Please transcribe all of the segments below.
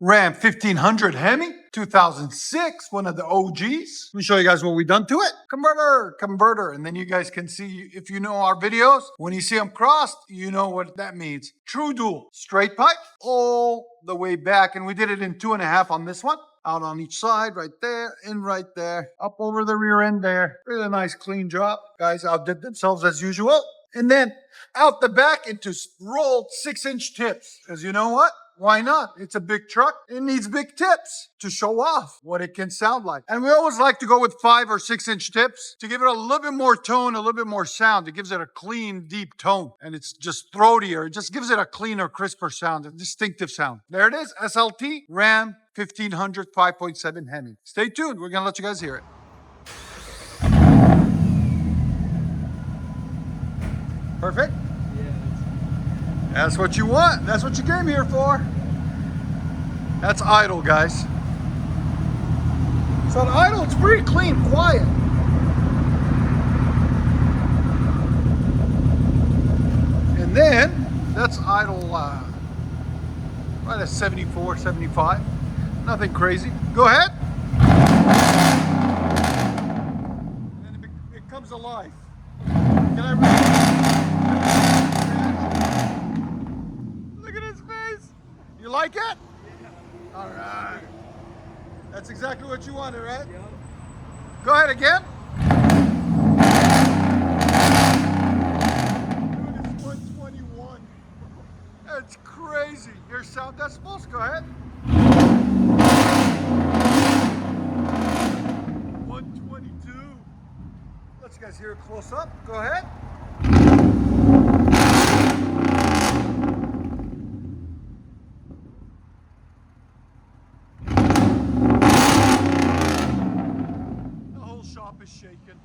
Ram 1500 HEMI, 2006, one of the OGs. Let me show you guys what we done to it. Converter. And then you guys can see, if you know our videos, when you see them crossed, you know what that means. True dual, straight pipe, all the way back. And we did it in 2.5 on this one. Out on each side, right there, and right there. Up over the rear end there. Really nice, clean job. Guys outdid themselves as usual. And then out the back into rolled 6-inch tips. Because you know what? Why not? It's a big truck. It needs big tips to show off what it can sound like. And we always like to go with 5 or 6-inch tips to give it a little bit more tone, a little bit more sound. It gives it a clean, deep tone. And it's just throatier. It just gives it a cleaner, crisper sound, a distinctive sound. There it is, SLT, Ram 1500 5.7 HEMI. Stay tuned. We're going to let you guys hear it. Perfect? That's what you want. That's what you came here for. That's idle, guys. So at idle, it's pretty clean, quiet. And then, that's idle right at 74, 75. Nothing crazy. Go ahead. And then it comes alive. Can I read? You like it? Yeah. All right. That's exactly what you wanted, right? Yeah. Go ahead again. Dude, it's 121. That's crazy. Your sound decibels, go ahead. 122. Let you guys hear it close up. Go ahead. Is shaking.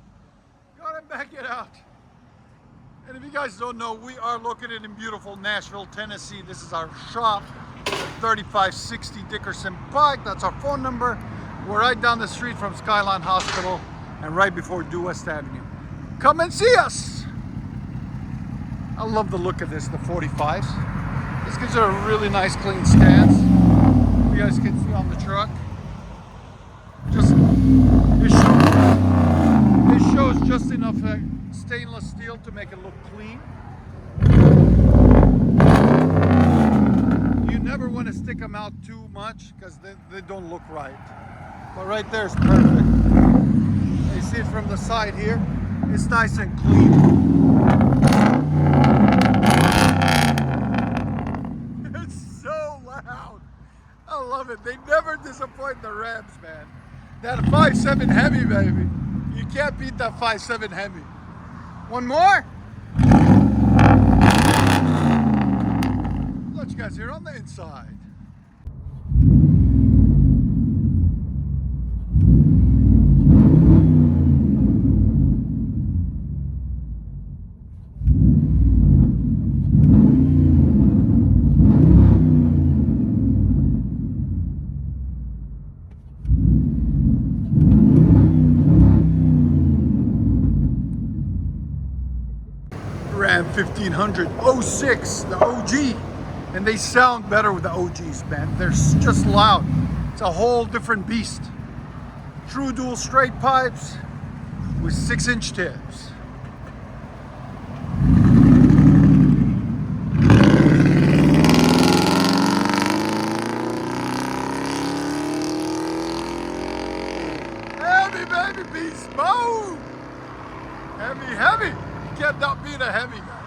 Gotta back it out. And if you guys don't know, we are located in beautiful Nashville, Tennessee. This is our shop, 3560 Dickerson Pike. That's our phone number. We're right down the street from Skyline Hospital and right before Due West Avenue. Come and see us. I love the look of this, the 45s. This gives it a really nice clean stance. You guys can see on the truck. Just it shows just enough stainless steel to make it look clean. You never want to stick them out too much because they don't look right. But right there is perfect. You see it from the side here. It's nice and clean. It's so loud. I love it. They never disappoint the Revs, man. That 5.7 HEMI, baby. You can't beat that 5.7 HEMI. One more. Let you guys hear on the inside. Ram 1500 06, the OG, and they sound better with the OGs, man. They're just loud. It's a whole different beast. True dual straight pipes with 6-inch tips. Heavy, baby, beast mode. Heavy. You can't not beat a HEMI, guy.